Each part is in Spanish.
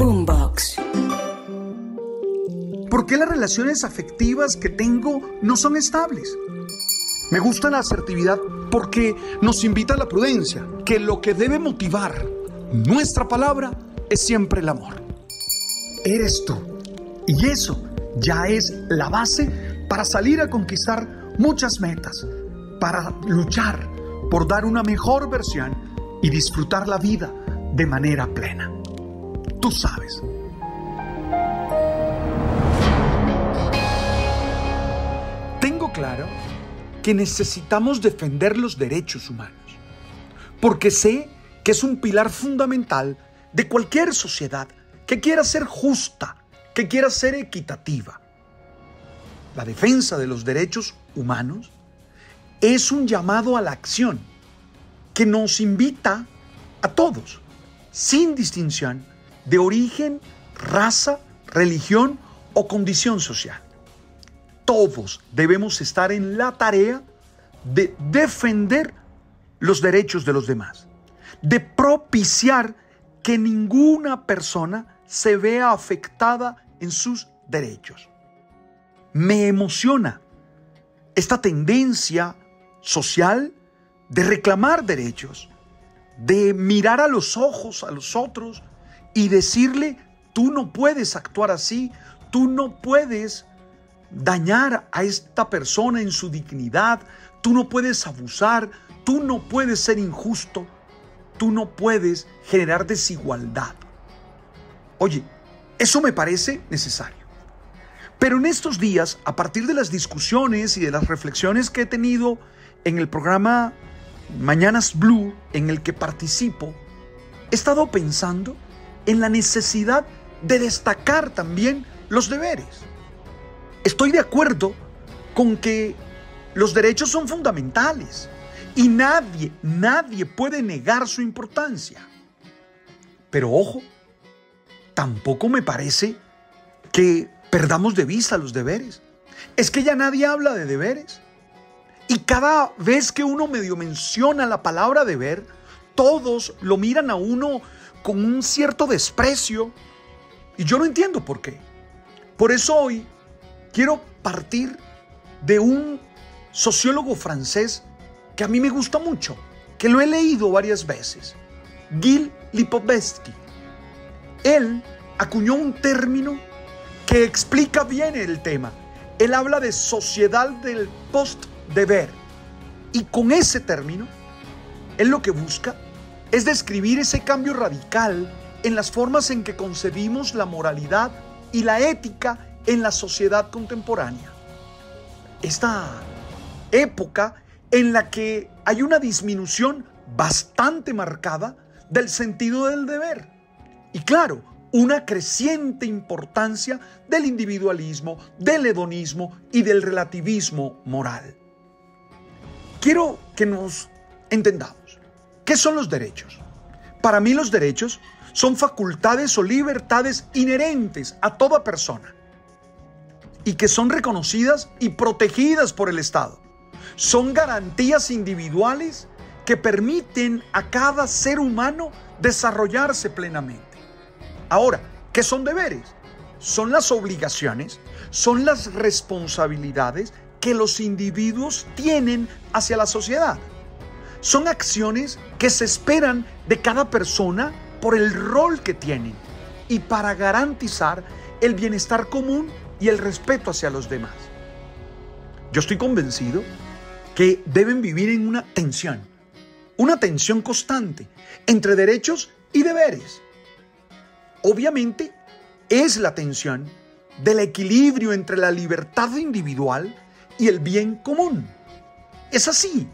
Boombox. ¿Por qué las relaciones afectivas que tengo no son estables? Me gusta la asertividad porque nos invita a la prudencia, que lo que debe motivar nuestra palabra es siempre el amor. Eres tú, y eso ya es la base para salir a conquistar muchas metas, para luchar por dar una mejor versión y disfrutar la vida de manera plena. Tú sabes. Tengo claro que necesitamos defender los derechos humanos, porque sé que es un pilar fundamental de cualquier sociedad que quiera ser justa, que quiera ser equitativa. La defensa de los derechos humanos es un llamado a la acción que nos invita a todos, sin distinción de origen, raza, religión o condición social. Todos debemos estar en la tarea de defender los derechos de los demás, de propiciar que ninguna persona se vea afectada en sus derechos. Me emociona esta tendencia social de reclamar derechos, de mirar a los ojos a los otros y decirle: tú no puedes actuar así, tú no puedes dañar a esta persona en su dignidad, tú no puedes abusar, tú no puedes ser injusto, tú no puedes generar desigualdad. Oye, eso me parece necesario. Pero en estos días, a partir de las discusiones y de las reflexiones que he tenido en el programa Mañanas Blue, en el que participo, he estado pensando en la necesidad de destacar también los deberes. Estoy de acuerdo con que los derechos son fundamentales y nadie puede negar su importancia. Pero ojo, tampoco me parece que perdamos de vista los deberes. Es que ya nadie habla de deberes. Y cada vez que uno medio menciona la palabra deber, todos lo miran a uno con un cierto desprecio. Y yo no entiendo por qué. Por eso hoy quiero partir de un sociólogo francés que a mí me gusta mucho, que lo he leído varias veces, Gilles Lipovetsky. Él acuñó un término que explica bien el tema. Él habla de sociedad del post-deber. Y con ese término, él lo que busca es describir ese cambio radical en las formas en que concebimos la moralidad y la ética en la sociedad contemporánea. Esta época en la que hay una disminución bastante marcada del sentido del deber. Y claro, una creciente importancia del individualismo, del hedonismo y del relativismo moral. Quiero que nos entendamos. ¿Qué son los derechos? Para mí los derechos son facultades o libertades inherentes a toda persona y que son reconocidas y protegidas por el Estado. Son garantías individuales que permiten a cada ser humano desarrollarse plenamente. Ahora, ¿qué son deberes? Son las obligaciones, son las responsabilidades que los individuos tienen hacia la sociedad. Son acciones que se esperan de cada persona por el rol que tienen y para garantizar el bienestar común y el respeto hacia los demás. Yo estoy convencido que deben vivir en una tensión constante entre derechos y deberes. Obviamente es la tensión del equilibrio entre la libertad individual y el bien común. Es así.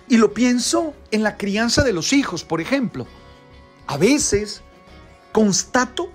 Y lo pienso en la crianza de los hijos, por ejemplo. A veces constato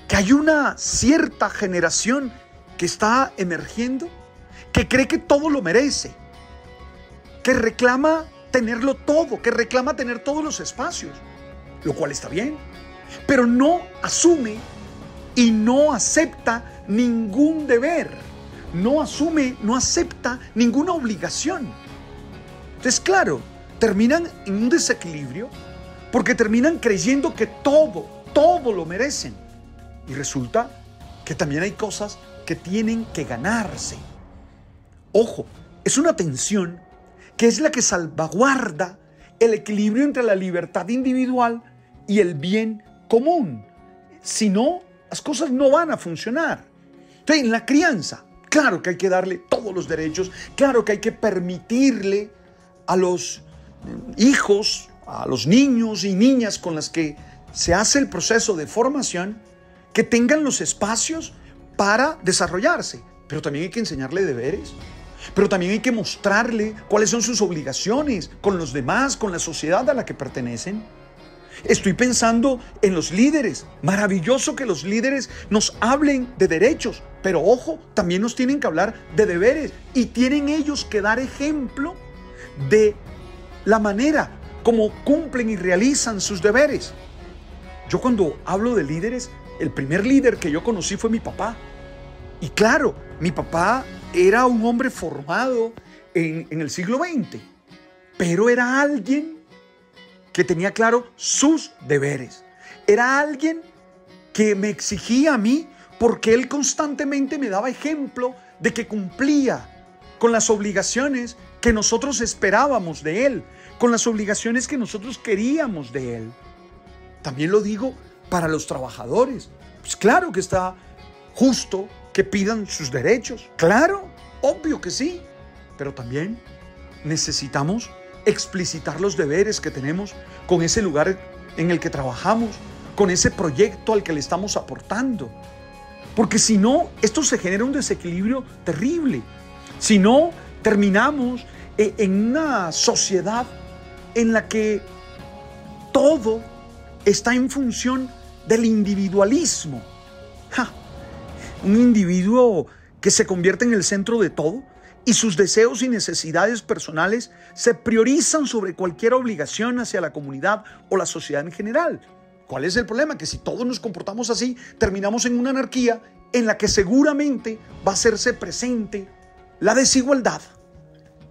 que hay una cierta generación que está emergiendo, que cree que todo lo merece, que reclama tenerlo todo, que reclama tener todos los espacios, lo cual está bien, pero no asume y no acepta ningún deber, no acepta ninguna obligación. Entonces, claro, terminan en un desequilibrio porque terminan creyendo que todo lo merecen. Y resulta que también hay cosas que tienen que ganarse. Ojo, es una tensión que es la que salvaguarda el equilibrio entre la libertad individual y el bien común. Si no, las cosas no van a funcionar. Entonces, en la crianza, claro que hay que darle todos los derechos, claro que hay que permitirle a los hijos, a los niños y niñas con las que se hace el proceso de formación, que tengan los espacios para desarrollarse. Pero también hay que enseñarle deberes. Pero también hay que mostrarle cuáles son sus obligaciones con los demás, con la sociedad a la que pertenecen. Estoy pensando en los líderes. Maravilloso que los líderes nos hablen de derechos, pero ojo, también nos tienen que hablar de deberes y tienen ellos que dar ejemplo de la manera como cumplen y realizan sus deberes. Yo cuando hablo de líderes, el primer líder que yo conocí fue mi papá. Y claro, mi papá era un hombre formado en el siglo XX, pero era alguien que tenía claro sus deberes. Era alguien que me exigía a mí porque él constantemente me daba ejemplo de que cumplía con las obligaciones que nosotros esperábamos de él, con las obligaciones que nosotros queríamos de él. También lo digo para los trabajadores. Pues claro que está justo que pidan sus derechos. Claro, obvio que sí. Pero también necesitamos explicitar los deberes que tenemos con ese lugar en el que trabajamos, con ese proyecto al que le estamos aportando. Porque si no, esto se genera un desequilibrio terrible. Si no, terminamos en una sociedad en la que todo está en función del individualismo. Un individuo que se convierte en el centro de todo y sus deseos y necesidades personales se priorizan sobre cualquier obligación hacia la comunidad o la sociedad en general. ¿Cuál es el problema? Que si todos nos comportamos así, terminamos en una anarquía en la que seguramente va a hacerse presente la desigualdad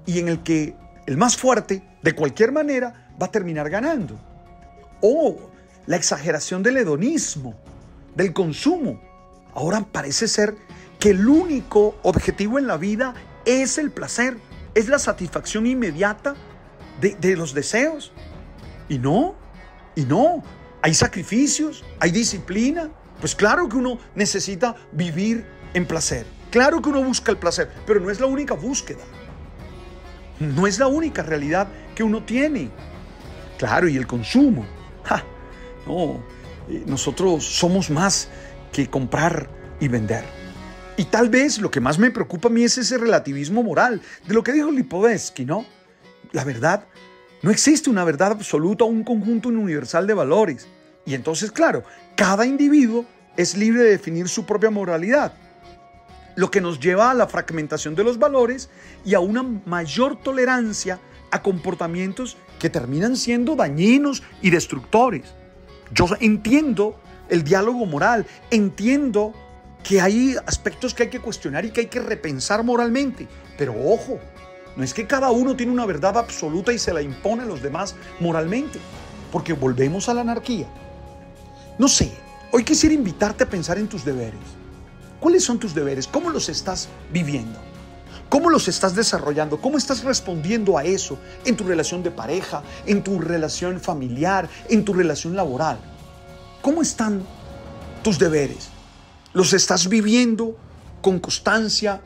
y en el que el más fuerte, de cualquier manera, va a terminar ganando. O la exageración del hedonismo, del consumo. Ahora parece ser que el único objetivo en la vida es el placer, es la satisfacción inmediata de los deseos. Y no, hay sacrificios, hay disciplina. Pues claro que uno necesita vivir en placer, claro que uno busca el placer, pero no es la única búsqueda, no es la única realidad que uno tiene. Claro, y el consumo. Nosotros somos más que comprar y vender. Y tal vez lo que más me preocupa a mí es ese relativismo moral de lo que dijo Lipovetsky, ¿no? La verdad, no existe una verdad absoluta o un conjunto universal de valores. Y entonces, claro, cada individuo es libre de definir su propia moralidad, lo que nos lleva a la fragmentación de los valores y a una mayor tolerancia a comportamientos que terminan siendo dañinos y destructores. Yo entiendo el diálogo moral, entiendo que hay aspectos que hay que cuestionar y que hay que repensar moralmente, pero ojo, no es que cada uno tiene una verdad absoluta y se la impone a los demás moralmente, porque volvemos a la anarquía. No sé, hoy quisiera invitarte a pensar en tus deberes. ¿Cuáles son tus deberes? ¿Cómo los estás viviendo? ¿Cómo los estás desarrollando? ¿Cómo estás respondiendo a eso en tu relación de pareja, en tu relación familiar, en tu relación laboral? ¿Cómo están tus deberes? ¿Los estás viviendo con constancia,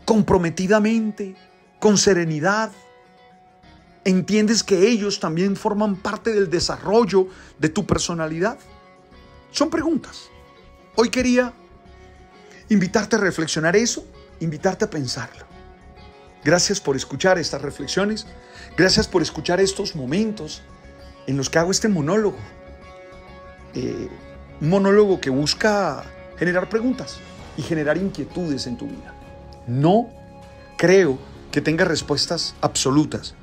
comprometidamente, con serenidad? ¿Entiendes que ellos también forman parte del desarrollo de tu personalidad? Son preguntas. Hoy quería invitarte a reflexionar eso, invitarte a pensarlo. Gracias por escuchar estas reflexiones. Gracias por escuchar estos momentos en los que hago este monólogo. Un monólogo que busca generar preguntas y generar inquietudes en tu vida. No creo que tenga respuestas absolutas.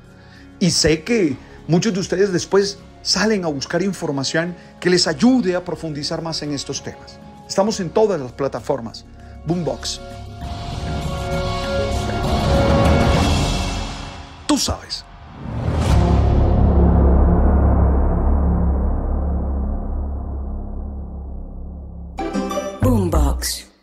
Y sé que muchos de ustedes después salen a buscar información que les ayude a profundizar más en estos temas. Estamos en todas las plataformas. Boombox. Tú sabes. próximo.